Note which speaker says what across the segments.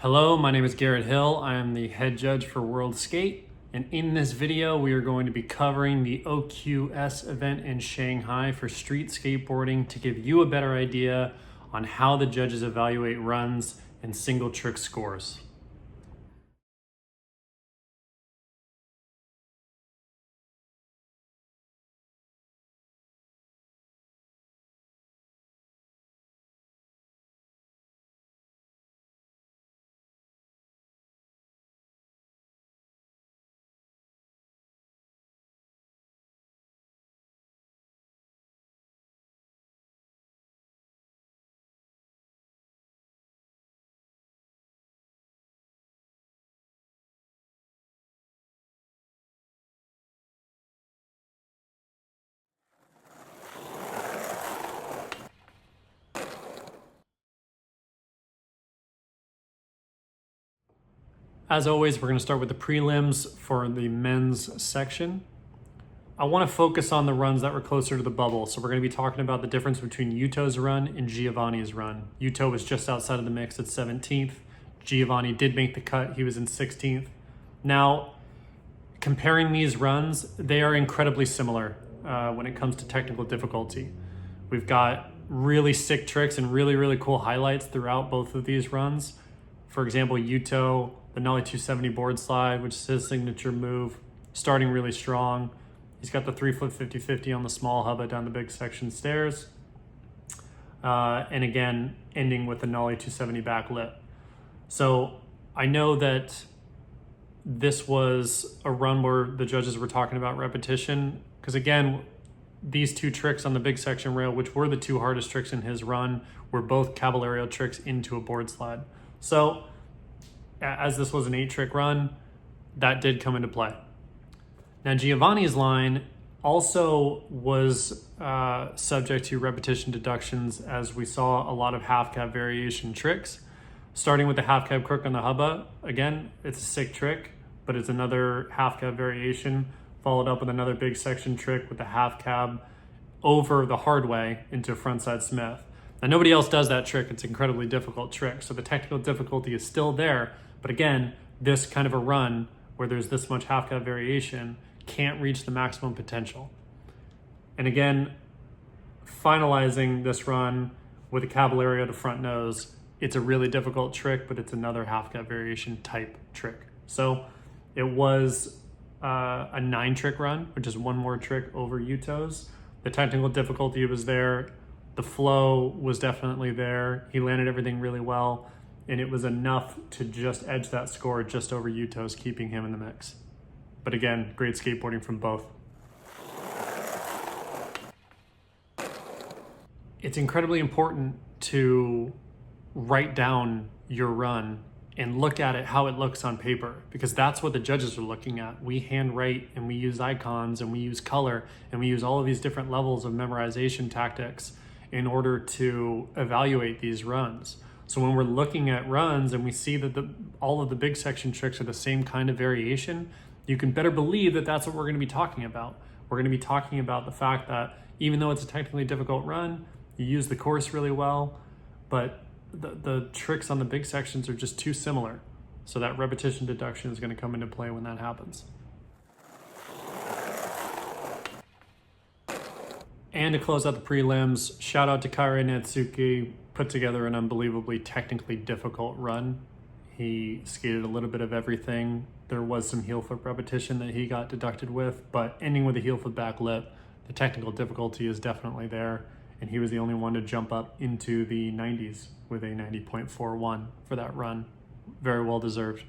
Speaker 1: Hello, my name is Garrett Hill. I am the head judge for World Skate, and in this video we are going to be covering the OQS event in Shanghai for street skateboarding to give you a better idea on how the judges evaluate runs and single trick scores. As always, we're going to start with the prelims for the men's section. I want to focus on the runs that were closer to the bubble. So we're going to be talking about the difference between Yuto's run and Giovanni's run. Yuto was just outside of the mix at 17th. Giovanni did make the cut. He was in 16th. Now, comparing these runs, they are incredibly similar when it comes to technical difficulty. We've got really sick tricks and really cool highlights throughout both of these runs. For example, Yuto, the Nollie 270 board slide, which is his signature move, starting really strong. He's got the 3-flip 50-50 on the small hubba down the big section stairs. And again, ending with the Nollie 270 back lip. So I know that this was a run where the judges were talking about repetition, because again, these two tricks on the big section rail, which were the two hardest tricks in his run, were both caballero tricks into a board slide. So as this was an 8-trick run, that did come into play. Now Giovanni's line also was subject to repetition deductions, as we saw a lot of half cab variation tricks. Starting with the half cab crook on the hubba, again, it's a sick trick, but it's another half cab variation, followed up with another big section trick with the half cab over the hard way into a frontside Smith. Now nobody else does that trick. It's an incredibly difficult trick. So the technical difficulty is still there, but again, this kind of a run where there's this much half cab variation can't reach the maximum potential. And again, finalizing this run with a caballero to front nose, it's a really difficult trick, but it's another half cab variation type trick. So it was a 9-trick run, which is one more trick over Yuto's. The technical difficulty was there. The flow was definitely there. He landed everything really well, and it was enough to just edge that score just over Yuto's, keeping him in the mix. But again, great skateboarding from both. It's incredibly important to write down your run and look at it how it looks on paper, because that's what the judges are looking at. We handwrite and we use icons and we use color and we use all of these different levels of memorization tactics in order to evaluate these runs. So when we're looking at runs and we see that all of the big section tricks are the same kind of variation, you can better believe that that's what we're going to be talking about. We're going to be talking about the fact that even though it's a technically difficult run, you use the course really well, but the tricks on the big sections are just too similar. So that repetition deduction is going to come into play when that happens. And to close out the prelims, shout out to Kairi Natsuki, put together an unbelievably technically difficult run. He skated a little bit of everything. There was some heel flip repetition that he got deducted with, but ending with a heel flip back lip, the technical difficulty is definitely there. And he was the only one to jump up into the 90s with a 90.41 for that run. Very well deserved.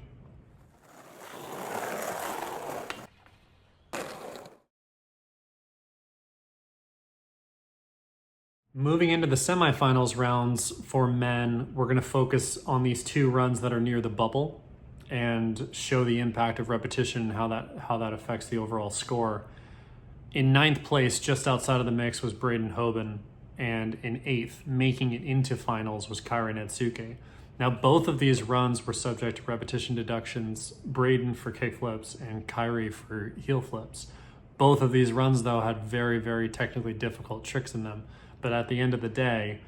Speaker 1: Moving into the semifinals rounds for men, we're going to focus on these two runs that are near the bubble and show the impact of repetition and how that affects the overall score. In 9th place, just outside of the mix, was Braden Hoban, and in 8th, making it into finals, was Kairi Natsuki. Now, both of these runs were subject to repetition deductions, Braden for kickflips and Kairi for heel flips. Both of these runs, though, had very technically difficult tricks in them. But at the end of the day,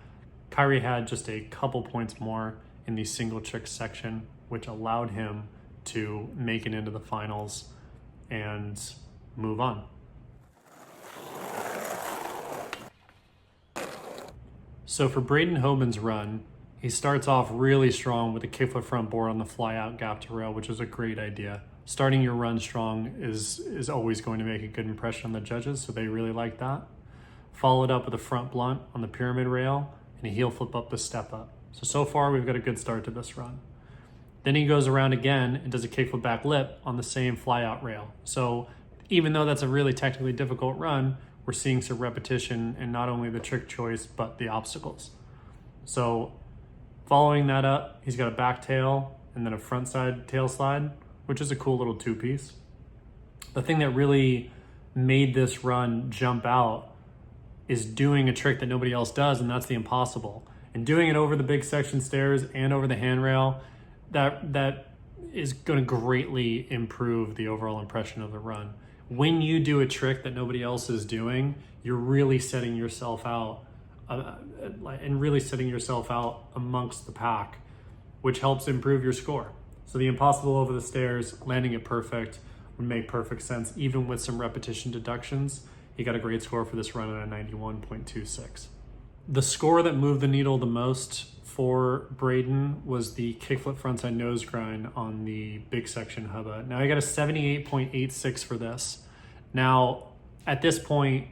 Speaker 1: Kairi had just a couple points more in the single trick section, which allowed him to make it into the finals and move on. So for Braden Hoban's run, he starts off really strong with a kickflip front board on the fly out gap to rail, which is a great idea. Starting your run strong is always going to make a good impression on the judges, so they really like that. Followed up with a front blunt on the pyramid rail and a heel flip up to step up. So far we've got a good start to this run. Then he goes around again and does a kickflip back lip on the same fly out rail. So even though that's a really technically difficult run, we're seeing some repetition in not only the trick choice, but the obstacles. So following that up, he's got a back tail and then a front side tail slide, which is a cool little two-piece. The thing that really made this run jump out is doing a trick that nobody else does, and that's the impossible. And doing it over the big section stairs and over the handrail, that is going to greatly improve the overall impression of the run. When you do a trick that nobody else is doing, you're really setting yourself out and really setting yourself out amongst the pack, which helps improve your score. So the impossible over the stairs, landing it perfect, would make perfect sense. Even with some repetition deductions, he got a great score for this run at a 91.26. The score that moved the needle the most for Braden was the kickflip frontside nose grind on the big section hubba. Now I got a 78.86 for this. Now at this point,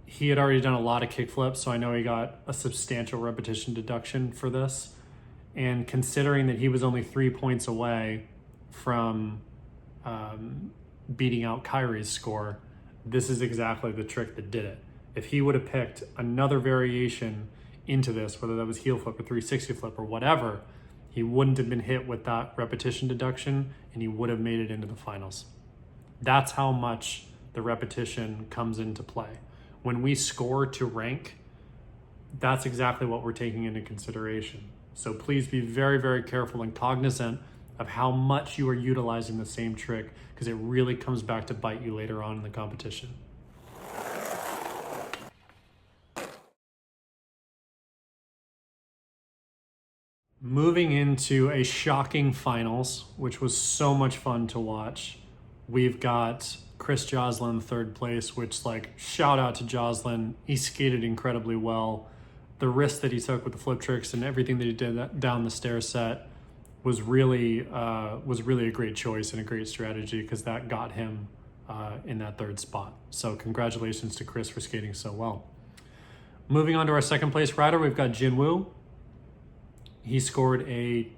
Speaker 1: he had already done a lot of kickflips, so I know he got a substantial repetition deduction for this. And considering that he was only 3 points away from beating out Kyrie's score, this is exactly the trick that did it. If he would have picked another variation into this, whether that was heel flip or 360 flip or whatever, he wouldn't have been hit with that repetition deduction and he would have made it into the finals. That's how much the repetition comes into play. When we score to rank, that's exactly what we're taking into consideration. So please be very, very careful and cognizant of how much you are utilizing the same trick, because it really comes back to bite you later on in the competition. Moving into a shocking finals, which was so much fun to watch. We've got Chris Joslin third place, which, like, shout out to Joslin. He skated incredibly well. The risk that he took with the flip tricks and everything that he did down the stair set was really a great choice and a great strategy, because that got him in that third spot. So congratulations to Chris for skating so well. Moving on to our second place rider, we've got Jin Woo. He scored a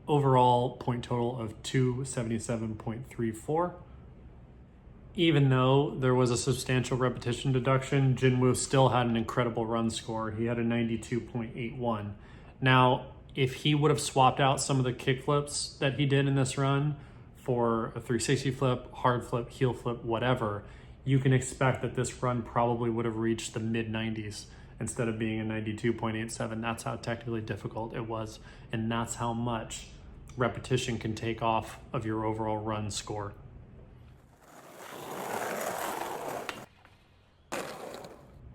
Speaker 1: overall point total of 277.34. Even though there was a substantial repetition deduction, Jin Woo still had an incredible run score. He had a 92.81. Now, if he would have swapped out some of the kick flips that he did in this run for a 360 flip, hard flip, heel flip, whatever, you can expect that this run probably would have reached the mid-90s instead of being a 92.87. That's how technically difficult it was, and that's how much repetition can take off of your overall run score.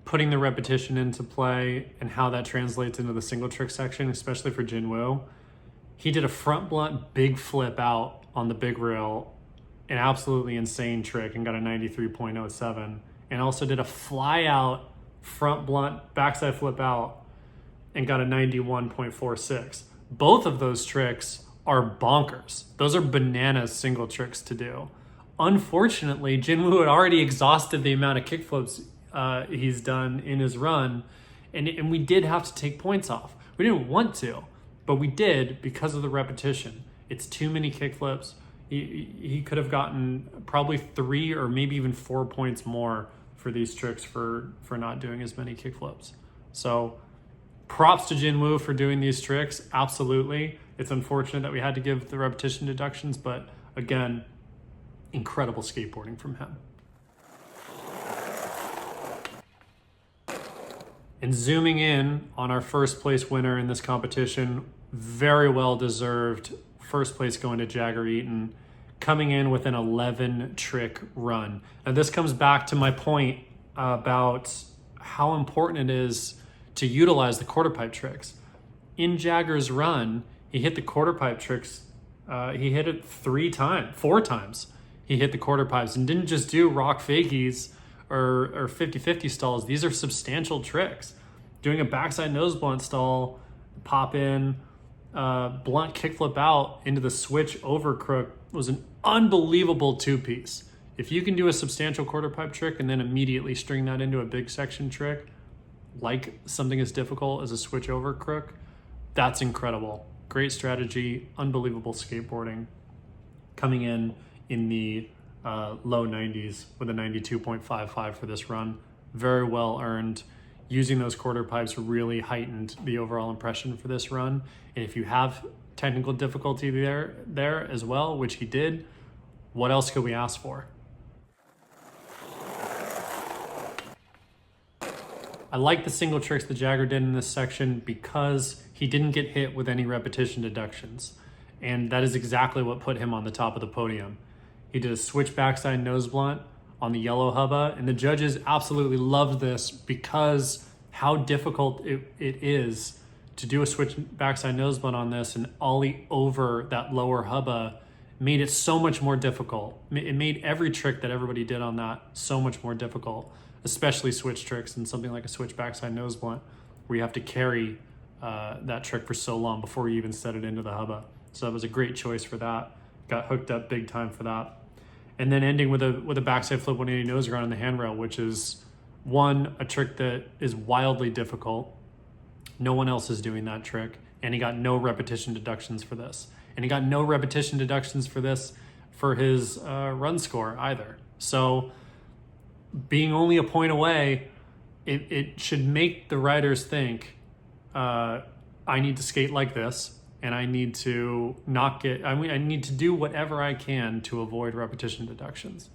Speaker 1: Putting the repetition into play and how that translates into the single trick section, especially for Jin Woo, he did a front blunt big flip out on the big rail, an absolutely insane trick, and got a 93.07, and also did a fly out front blunt backside flip out and got a 91.46. Both of those tricks are bonkers. Those are bananas single tricks to do. Unfortunately, Jin Woo had already exhausted the amount of kickflips he's done in his run, and we did have to take points off. We didn't want to, but we did because of the repetition. It's too many kickflips. He could have gotten probably 3 or maybe even 4 points more for these tricks for not doing as many kickflips. So props to Jin Woo for doing these tricks, absolutely. It's unfortunate that we had to give the repetition deductions, but again, incredible skateboarding from him. And zooming in on our first place winner in this competition, very well deserved first place going to Jagger Eaton, coming in with an 11 trick run. Now this comes back to my point about how important it is to utilize the quarter pipe tricks. In Jagger's run, He hit the quarter pipe tricks. He hit it 4 times. He hit the quarter pipes and didn't just do rock fakies or 50-50 stalls. These are substantial tricks. Doing a backside nose blunt stall, pop in, blunt kickflip out into the switch over crook was an unbelievable 2-piece. If you can do a substantial quarter pipe trick and then immediately string that into a big section trick, like something as difficult as a switch over crook, that's incredible. Great strategy, unbelievable skateboarding. Coming in the low 90s with a 92.55 for this run. Very well earned. Using those quarter pipes really heightened the overall impression for this run. And if you have technical difficulty there as well, which he did, what else could we ask for? I like the single tricks that Jagger did in this section because he didn't get hit with any repetition deductions. And that is exactly what put him on the top of the podium. He did a switch backside nose blunt on the yellow hubba, and the judges absolutely loved this because how difficult it is to do a switch backside nose blunt on this and ollie over that lower hubba made it so much more difficult. It made every trick that everybody did on that so much more difficult, especially switch tricks and something like a switch backside nose blunt where you have to carry that trick for so long before you even set it into the hubba. So that was a great choice for that. Got hooked up big time for that. And then ending with a backside flip 180 nose grind on the handrail, which is a trick that is wildly difficult. No one else is doing that trick. And he got no repetition deductions for this. And he got no repetition deductions for this for his run score either. So being only a point away, it should make the riders think, I need to skate like this. And I need to I need to do whatever I can to avoid repetition deductions.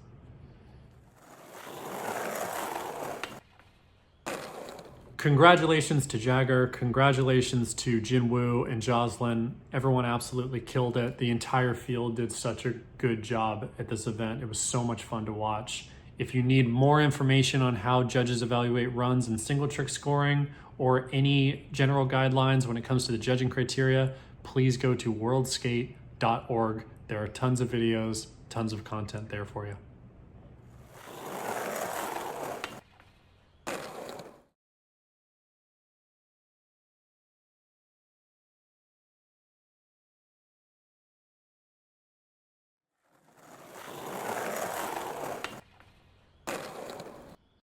Speaker 1: Congratulations to Jagger. Congratulations to Jin Woo and Jocelyn. Everyone absolutely killed it. The entire field did such a good job at this event. It was so much fun to watch. If you need more information on how judges evaluate runs and single trick scoring or any general guidelines when it comes to the judging criteria, please go to worldskate.org. There are tons of videos, tons of content there for you.